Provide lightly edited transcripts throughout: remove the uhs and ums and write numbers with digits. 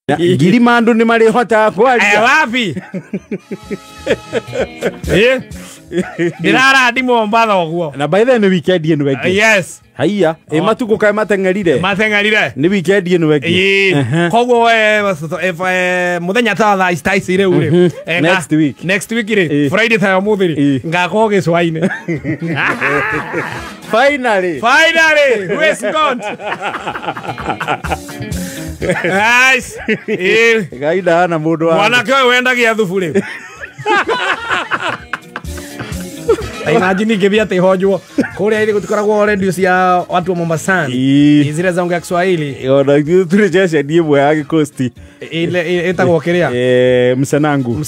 Girimandu ni mali hota kwalia. Wapi? Dirara di Mombasa oguo. Na by the ni weekend yenu weki. Yes. Haiya, matuko kai matengerire. Matengerire. Ni weekend yenu weki. Kogo muthenya ta thaa istaicire ure. Next week. Next week ire. Friday tha muthiri. Ngako gicwaine. Finally. Finally. Who is gone? Nice. Gaida ana mundu wa. Mwanake wenda gia thubu ri. Imagine ngibia te hojwo kuria ile gutukoragwo radio cia watu wa Mombasa izire za ongea Kiswahili ona turejesha ndiye ya Gikosti ile etagwo kiria Msenangu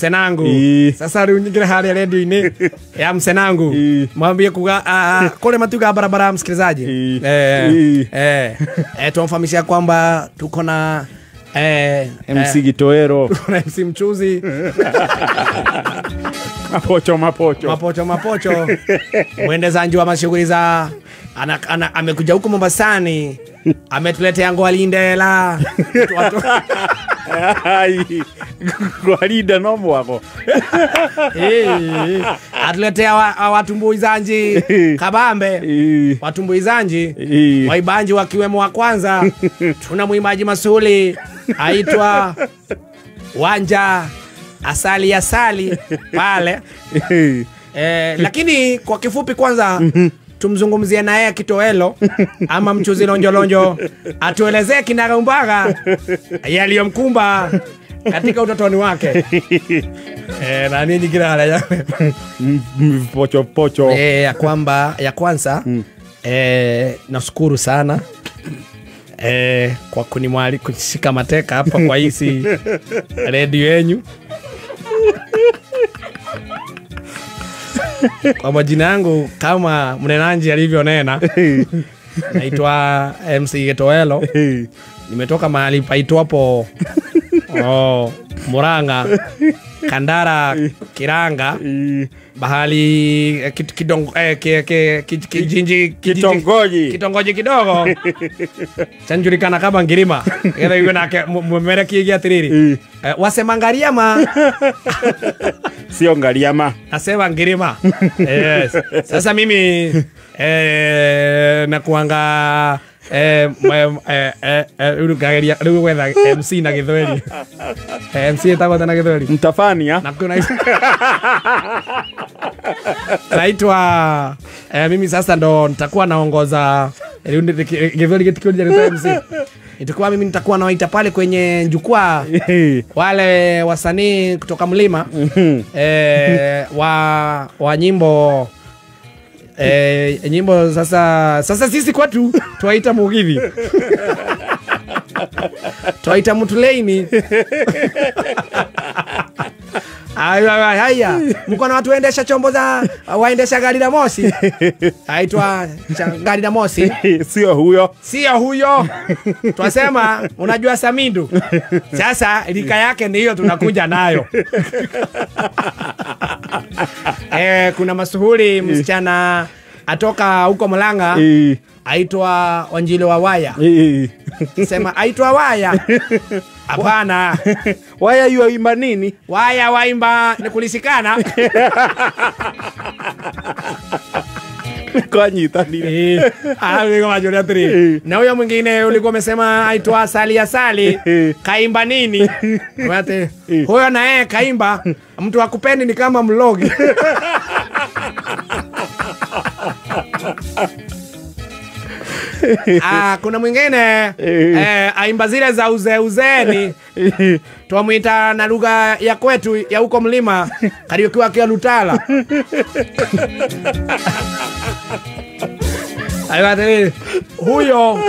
sasa riu nyingire haria radio ini ya Msenangu mwambie kuga kule matuga barabara msikilizaji tumfahamisha kwamba tuko na MC Gitoero na MC Mchuzi mapocho mwendezaji wa mashughuli za amekuja huko Mombasani ametuletea ngwalindela ngwalinda no mwako atuletea watumbuizanji kabambe watumbuizanji waibanji wakiwemo wa kwanza tuna muimbaji masuli aitwa Wanja asali pale lakini kwa kifupi kwanza tumzungumzie naye Kitoelo ama Mchuzi Lonjolonjo atuelezee kinagaubaga yaliyomkumba katika utotoni wake na nini kila hali pocho ya kwanza nashukuru sana kwa kunimwali kushika mateka hapa kwa hisi radio yenu. Kwa majina yangu kama mnenanji alivyonena naitwa MC Gitoelo. Nimetoka mahali paitwapo Muranga Kandara Kiranga bahali kitongoji kidogo chanjulikana kama Ngirima ile yuko na mmere kiegi atiriri wasema Ngariama sio Ngariama nasema Ngirima yes sasa mimi nakuanga urugageria ruwetha MC na Githweri MC etagwo na Githweri mtafania nakuna naitwa mimi sasa ndo nitakuwa naongoza Githweri getikodi ya MC itakuwa mimi nitakuwa nawaita pale kwenye jukwaa wale wasanii kutoka mlima wa nyimbo nyimbo sasa sisi kwetu tuwaita Mugithi tuwaita Mutulaini haya mko na watu waendesha chombo za waendesha gari la moshi aitwa gari la moshi sio huyo twasema unajua Samindu sasa lika yake ni hiyo tunakuja nayo kuna masuhuri msichana atoka huko Mlanga aitwa Wanjile wa Waya sema aitwa Waya hapana Waya yuaimba nini Waya waimba ni kulisikana kwa nyitanile niko majoria tiri na huyo mwingine ulikuwa umesema aitwa Asali kaimba nini wate huyo na kaimba mtu akupendi ni kama mlogi kuna mwingine aimba zile za uzeeni tuamuita na lugha ya kwetu ya huko mlima Kariukiwa kia Lutala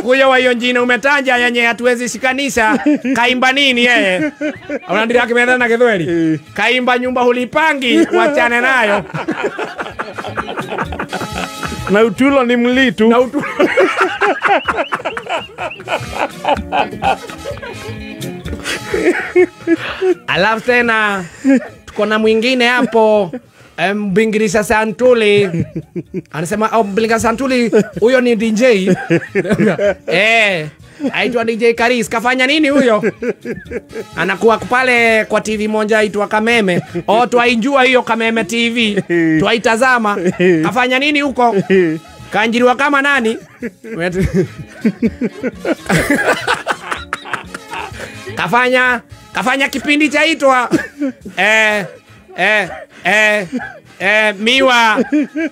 huyo wa hiyo jina umetanja yenye hatuwezi shikanisha kaimba nini yeye unandira kimenda na Githweri kaimba nyumba hulipangi wachane nayo na utulo ni mlitu na utulo alafu tena tuko na mwingine hapo Mbingirisa Santuli anasema Mbingirisa Santuli huyo ni DJ aitwa DJ Karis. Kafanya nini huyo? Anakuwa pale kwa TV moja aitwa Kameme. Twainjua hiyo Kameme TV. Twaitazama. Kafanya nini huko? Kaanjiriwa kama nani? Kafanya kipindi chaitwa miwa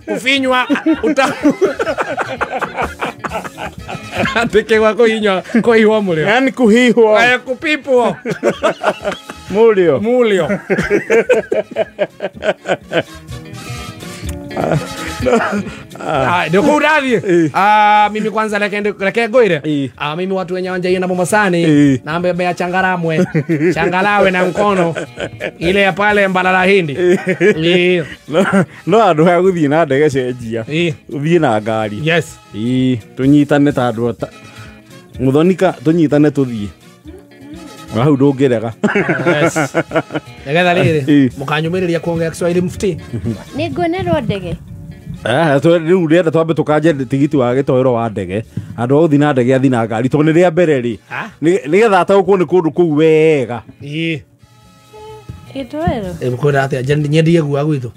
kufinywa atekewa kuhinywa mulio, yani kuhihwa kupipwo mulio ndio kuradhi. Mimi kwanza leke goire. Mimi watu wenye wanja na Mombasani na mbebe ya changaramwe changalawe na mkono ile ya pale Mbalala Hindi. No andu ha guthii na ndege cenjia uthii na ngari. Yes. Tunyitane ta andu Muthonika tunyitane tuthii hau ndungirega. Yes. Ngegetha riri mukanyumiriria kuongea Kiswahili mufti. Ni ngonerwo ndege. Riu renda twambe tukanje tigiti wa gitoero wa ndege andu uthi na ndege athi na ngari to ni ria mbere ri nigetha ataukwo ni kundu kuu wega. Gitoero Mukora atia nyendie gua gwitu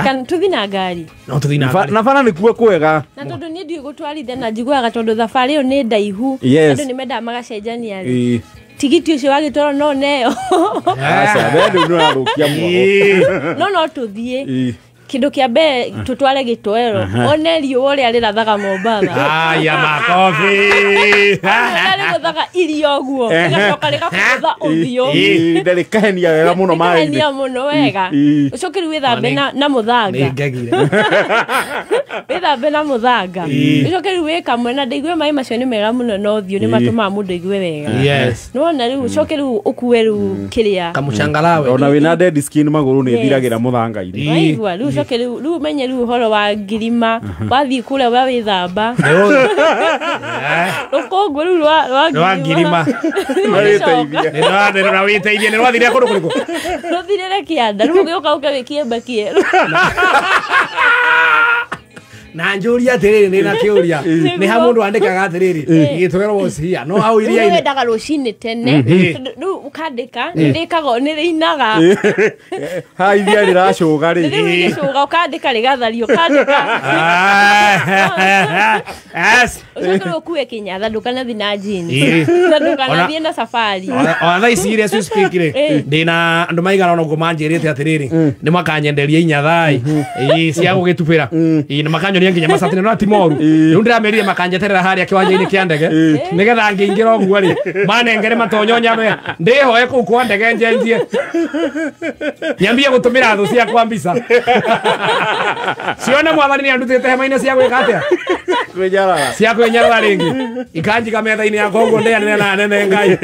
kan tuthi na ngari. No tuthi na ngari na bana ni kuo kwega na tondu ni ndiu gutwarithia na njiguaga tondu thabari iyo ni ndaihu andu ni menda magacenjania ri tigiti ucio wa gitoro no neo asa bedu no arukia mwa no tuthie kindu kia mbere tutware gitoero one riuo ria rirathaga Mombasa. Aya makofi ari guthaga irio guo igacoka rikakutha uthio ndarikahenia wega muno mai ndarikahenia muno wega ucoke riu withambe na muthanga ngegire withambe na muthanga ucoke riu wikamwe na ndaigue mai macio ni mega muno no uthio ni matuma mundu igue wega. Yes. No na riu ucoke riu ukue riu kiria kamuchangalawe ona wina dead skin maguru ni thiragira muthanga iri waigua riu ucoke riu menye riu horo wa ngirima wathi kule wa withamba ukongo riu wa ngirima ni witeithie ni wathire kundu kuriku thirire kianda riu gioka ukawikie bakie na njuria atiriri ni na kiuria ni ha mundu andikaga atiriri gitwero wocia no hau iria ine wendaga rucini tene riu ukandika ndikaga ni rinaga ha iria riracuga ri riracuga ukandika rigathario ukandika yes ucoke kuwe kinyatha ndukana thi na jini na ndukana thi na safari ona serious you speak ri ndina andu maigana no gumanjirite atiriri ni makanyenderia inyathai cia gugitupira ni makanyoria nginya masatine no atimoru riu ndiramerie makanjeterera haria kiwanja-ini kia ndege nigetha ngiingira oguo ri manengere matonyonya me ndihoe kuu kwa ndege njenjie nyambie gutumira thu ciakwa mbica cione mwathani ni andutite hema-ini cia gwika atia kwenyarara cia kwenyarara ringi ikanjika metha-ini yakwa uguo ndianene na nene ngai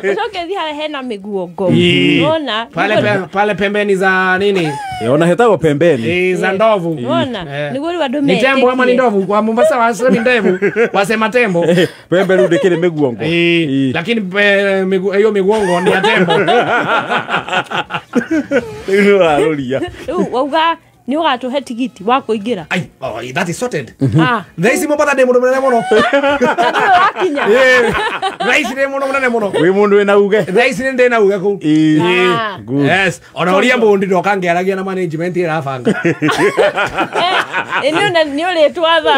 ucoke thi haria hena miguongo ona pale pembeni za nini ona hetagwo pembeni za ndovu ona niguo riu andu ni tembo ama ni ndovu kwa Mombasa wasema ndevu wasema tembo pembe ru ndikire miguongo lakini hiyo miguongo ni ya tembo riu aruria wauga ni ugatuhe tigiti wa kuingira. Ai, that is sorted. Thaisi Mombasa ndi mundu munene muno. Wakinya. Thaisi ndi mundu munene muno. Wi mundu wina uge. Thaisi ndi na uge ku. Good. Yes. Ona uria mbundi ndokangiaragia na management irabanga. Ni uri twatha.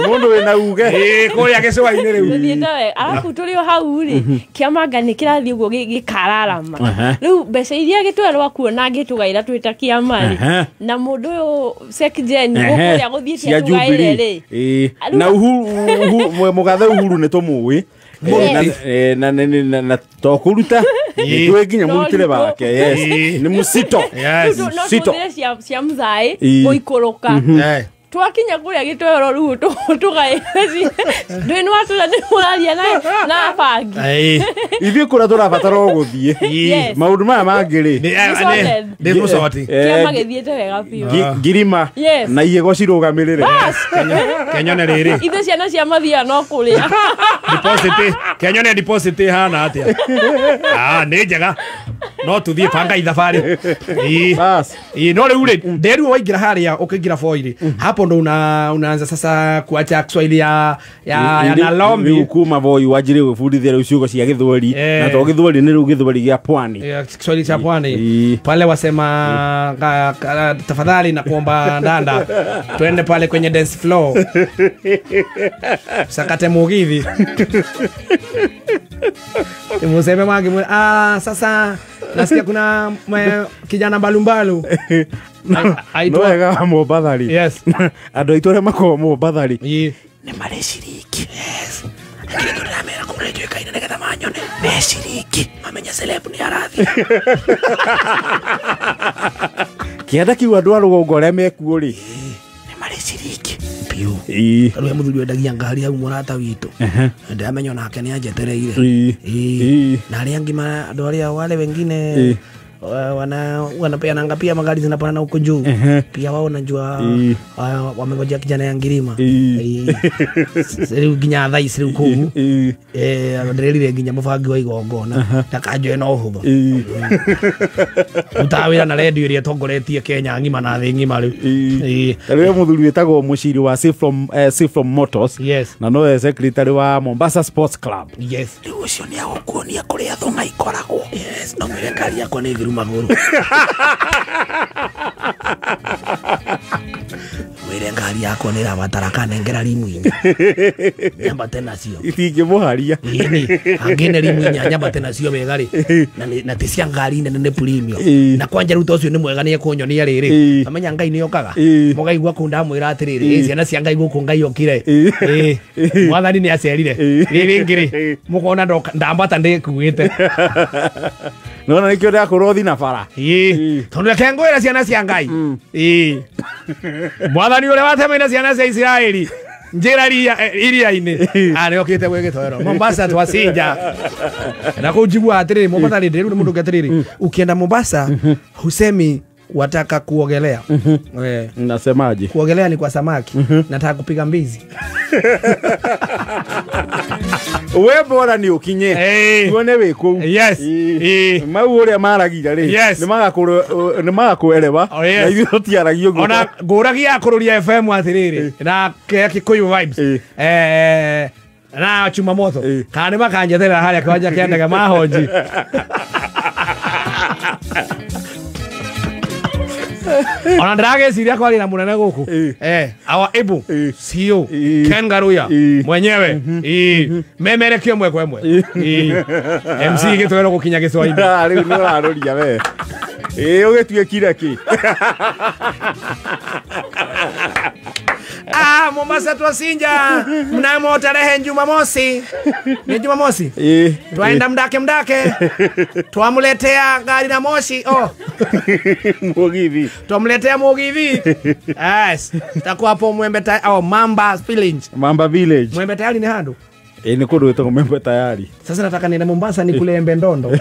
Mundu wina uge. Kuria gicwa-ini riu. Thietawe alafu turi hau ri kiamanga ni kirathi uguo gikararama. Riu mbeca iria gitwerwa kuona ngitugaira twita kiamari. Na mundu uyu sekjeni gukuria guthiite tugaire ri na mugathe Uhuru ni tumuwi na tokuruta nitwe nginya murutire bake yes ni musito sito cia mzai guikuruka twakinya kuria gitwero riu tugaireci ndwini watula ni muraria na bangi ithi kura turabatara guthie maundu maya mangiri ndi mucoti kiama githiete wega biu ngirima na iego cirugamirire kenyone riri ithe ciana cia mathia no kuria deposit kenyone deposit hana atia ni njega no tuthie panga ithabari Bas. no ule nderu waingira haria ukiingira foili hapo ndo unaanza sasa kuacha Kiswahili ya Nalombi ukuma boy wajire gufundithia uciugo cia Githweri na to Githweri ni ru Githweri gia pwani Kiswahili cha pwani pale wasema tafadhali na kuomba ndanda twende pale kwenye dance floor sakate mugithi Museme magi sasa nasikia kuna kijana balumbalu aitwa Mobathari. Yes. Ando itore mako Mobathari. Ne mareshiriki. Yes. Akile turamera kurejo kaina nega tamanyone. Meshiriki. Mamenya celeb ni arathi. Kienda kiwa andũ a rũgongo arĩa mekuo rĩ nĩ mareshiriki piu rwe muthuri wendagia ngari hau murata witũ ndamenya nake nĩ anjetereire na arĩa angĩ andũ arĩa wale wengine wanapeana pia magari zinapanda huko juu pia wao najua wamengojea kijana ya Ngirima siri ginya thai siri ku ndirire ginya mubangi wa igongona takajoe no hutho utawira na radio iria tongoretie Kenya ngima na thĩ ngima rĩu rĩu muthuri wetagwo muciri wa Safe from Motors na no secretary wa Mombasa Sports Club rĩu ũcio nĩ agũkuonia kũrĩa thonga ikoragwo no mĩre ngari yakwa nĩ thiru maguru mwire ngari yakwa nĩ rabatara kanengera rimu inya nyamba tena cio itingĩmũharia angine rimu inya nyamba tena cio wega rĩ na tisia ngari nene premium na kwanja ruto ũcio nĩ mwega nĩ ekunyonia rĩrĩ amenya ngai nĩ okaga mũgaigua kunda mwĩra atĩrĩrĩ ciana cia ngai gũkũ ngai okire mwathani nĩ acerire rĩrĩ ngĩrĩ mũkona ndambata ndĩkuĩte nona nikio ndia kurothi na bara tondu rekengwira ciana cia ngai mwathani ule watemeina ciana cia Israeli njira iria-ini ari okite gwigitoero Mombasa twacinja na kujigua atiriri Mombasa rindiru ni mundu gatiriri ukienda Mombasa husemi wataka kuogelea nasemaje kuogelea ni kwa samaki nataka kupiga mbizi we bora ni ukinye tuone wiku mau uria maragira ri ni magakuerewa na ithuĩ tutiaragio guo ona nguragia kururia FM atiriri na Kikuyu vibes na chuma moto kana makanjetera haria kwanja kiendaga mahoji ona ndage siria kwa na munene guku awa ebu sio Ken Garuya mwenyewe memere kiomwe kwemwe MC gitwero gukinya Gicwaini riu no raroria we ugituikire ki Mombasa twacinja mnamo tarehe Jumamosi ni Jumamosi twaenda mdake twamuletea gari na moshi mugithi twamletea mugithi takuwa hapo Mwembe Mamba Village Mwembe tayari ni handu ni kundu wetagwo Mwembe tayari sasa nataka niende Mombasa nikule embe ndondo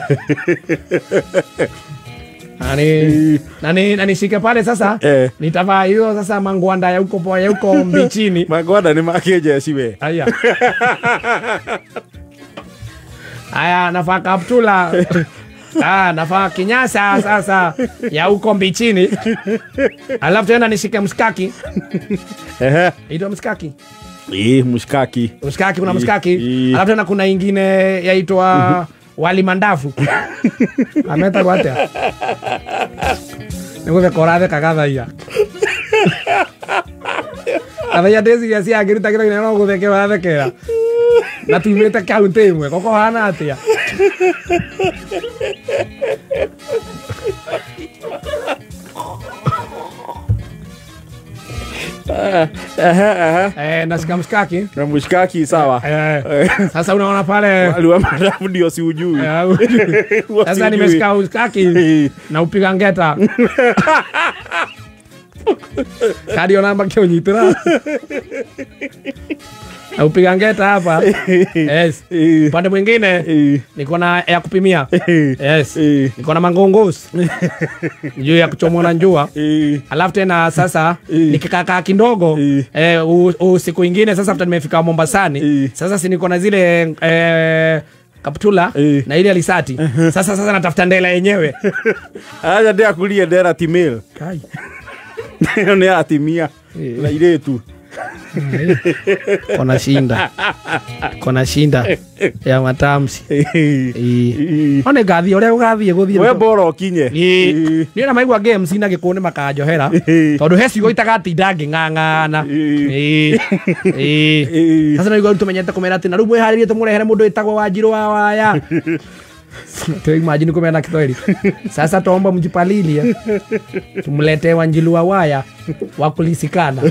nani shike pale sasa nitavaa hiyo sasa mangwanda ya huko mbichini mangwanda ni makejeshi we aya nafaa kaptula nafaa kinyasa sasa ya huko mbichini alafu tena nishike mskaki ito mskaki mshkaki kuna mskaki alafu tena kuna ingine yaitwa wali mandafu ameta gwate niguve korathe kagathaia kathaia ndeci ya cia ngirita kira no gutheke wathekera na tumite kaunti imwe koko hana atia nashika mshkaki na mshkaki sawa sasa unaona pale aliwa madafu ndio si ujui sasa nimeshika mshkaki na upiga ngeta kadio namba kio nyitira na upiga ngeta hapa pande mwingine niko na ya kupimia niko na mangongosi juu ya kuchomwa na njua alafu tena sasa nikikaa kidogo usiku ingine sasa after nimefika Mombasani sasa si niko na zile kaptula na ile alisati. Sasa natafuta ndela yenyewe. Aja ndia kulia ndera timil. Kai. Ni atimia. Na ile tu. Kona shinda ya matamsi. One gathi ore ugathie guthie. We bora okinye. Ni na maigwa games ina gikone makajohera. Tondu heci go itagatinda nging'ang'ana. Sasa na igwa tumenyete kumera ati na ru mwiharirie tumurehere mundu itagwo Wanjiru wa waya. Tu imagine kumena Kiswahili. Sasa tuomba mjipalilie. Tumlete Wanjiru wa waya wa kulisikana.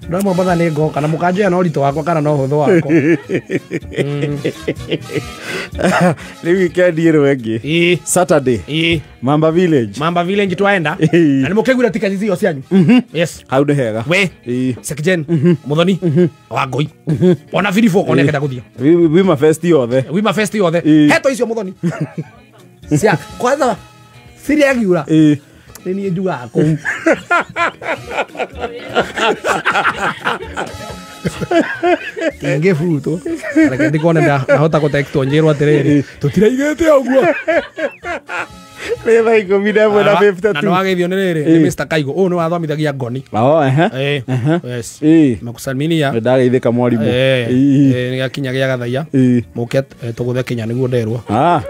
Ndo mbona nego kana mukajo ya norito wako kana no hutho wako. Ni weekend iro wengi. Saturday. Mamba Village twaenda. Na nimukegura tiketi cio cianyu. Yes. Hau de hega. We. Sekjen. Muthoni. Wangoi. Ona vilifo kone kenda kuthia. Wima fest yothe. Heto icio Muthoni. Cia kwanza siri agiura. Ni njuga ko. Inge fruto. Reke ndikone ndahota gutext Wanjiru atiriri. Tutiraigete ogwo. Leva iko mina mwana 52. Na nwagethio ni riri ni Mr. Kaigo. Ni wathomithagia ngoni. Yes. Mekusalminia. Ndageithika mwarimu. Ni gakinya gia gathaia. Muke tuguthe Kenya niguo nderwa.